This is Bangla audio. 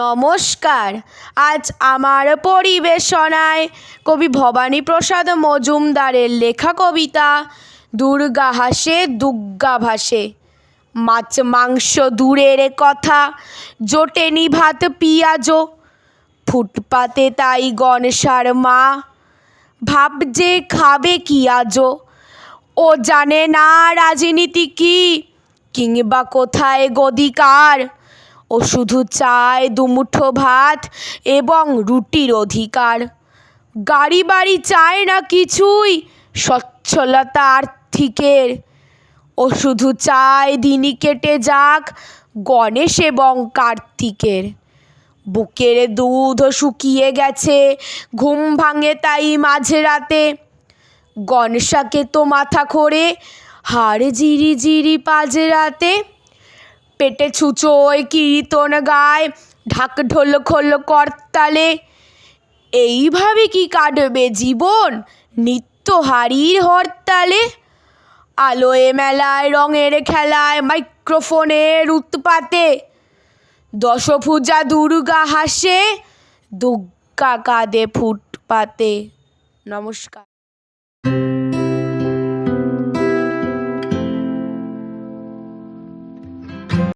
নমস্কার। আজ আমার পরিবেশনায় কবি ভবানীপ্রসাদ মজুমদারের লেখা কবিতা দুর্গা হাসে দুগ্গা ভাসে। মাছ মাংস দূরের কথা, জোটেনি ভাত পিঁয়াজও, ফুটপাতে তাই গনসার মা ভাবছে খাবে কি আজও। ও জানে না রাজনীতি কি, কিংবা কোথায় গদিকার। ও শুধু চায় দুমুঠো ভাত এবং রুটির অধিকার। গাড়ি বাড়ি চায় না কিছুই, সচ্ছলতা আর্থিকের। ও শুধু চায় দিনই কেটে যাক গণেশ এবং কার্তিকের। বুকের দুধ শুকিয়ে গেছে, ঘুম ভাঙে তাই মাঝরাতে। গনসাকে তো মাথা খোড়ে, হাড় জিরি জিরি পাজরাতে। পেটে ছুঁচোয় কীর্তন গায়, ঢাক ঢোল খোল করতালে। এইভাবে কি কাটবে জীবন নিত্যহারির হরতালে? আলোয় মেলায় রঙের খেলায়, মাইক্রোফোনের উৎপাতে। দশভুজা দুর্গা হাসে, দুগ্গা কাঁদে ফুটপাতে। নমস্কার।